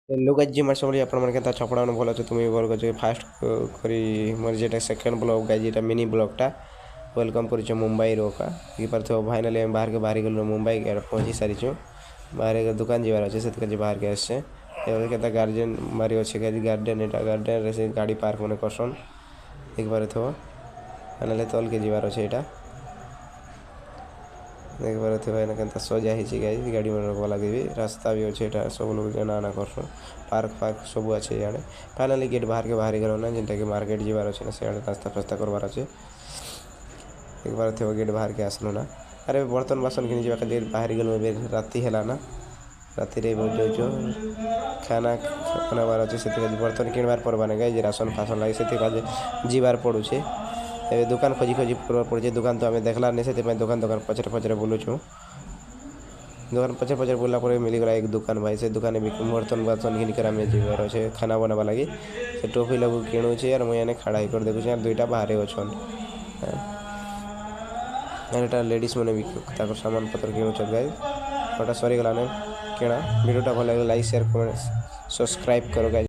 लोग जी मार समझ आपण मन केता छपड़ा न भल तुम भी भल कर फास्ट करी मोर जेटा सेकंड ब्लॉग गाइज जेटा मिनी ब्लॉगटा वेलकम कर मुंबई रोका ये पार फाइनाली बाहर के बाहरी गलु मुंबई पहुँची सारी बाहर दुकान जीवार अच्छे से बाहर के आसे केता गार्डन मारी अच्छे गार्डन यहाँ गार्डन से गाड़ी पार्क मैंने करसन देख पारे थो फाइनाली तल के जीवार अच्छे यहाँ देख पारे थे भाई केता सजा ही गाड़ी मन रखवा लगे भी रास्ता भी अच्छे यहाँ सब लोग जाना आना कर पार्क फार्क सब अच्छे इे फाइनाली गेट बाहर के बाहरी गल ना जेनटा कि मार्केट जीवार अच्छे ना से नास्ता फास्ता करवार अच्छे देख पारे थे गेट बाहर के आसलु ना अरे बर्तन बासन कि जावा बाहरी गलु राति है ना राति जो खाना बनाबार अच्छे से बर्तन किणवार पड़वा गई राशन फासन लगे से जीवार पड़ुचे ए दुकान खोजी खोजी पड़े दुकान तो आम देखला नहीं से दुकान दुकान पचरे पचरे बुलूँ दुकान पचरे पचरे बुला मिलगला एक दुकान भाई से दुकान बर्तन बार्तन घिनिकर आम जीवार अच्छे खाना बनावा लगी से टोफी लगू किणुचे यार मुझे खाड़ा कर देखुचे यार दुईटा बाहर अच्छन यहाँ लेडीज मैंने भी सामान पत्र किणुचत गाइज गोटा सरीगलाने किणा वीडियोटा भल लगे लाइक शेयर कमेंट सब्सक्राइब करो गाइज।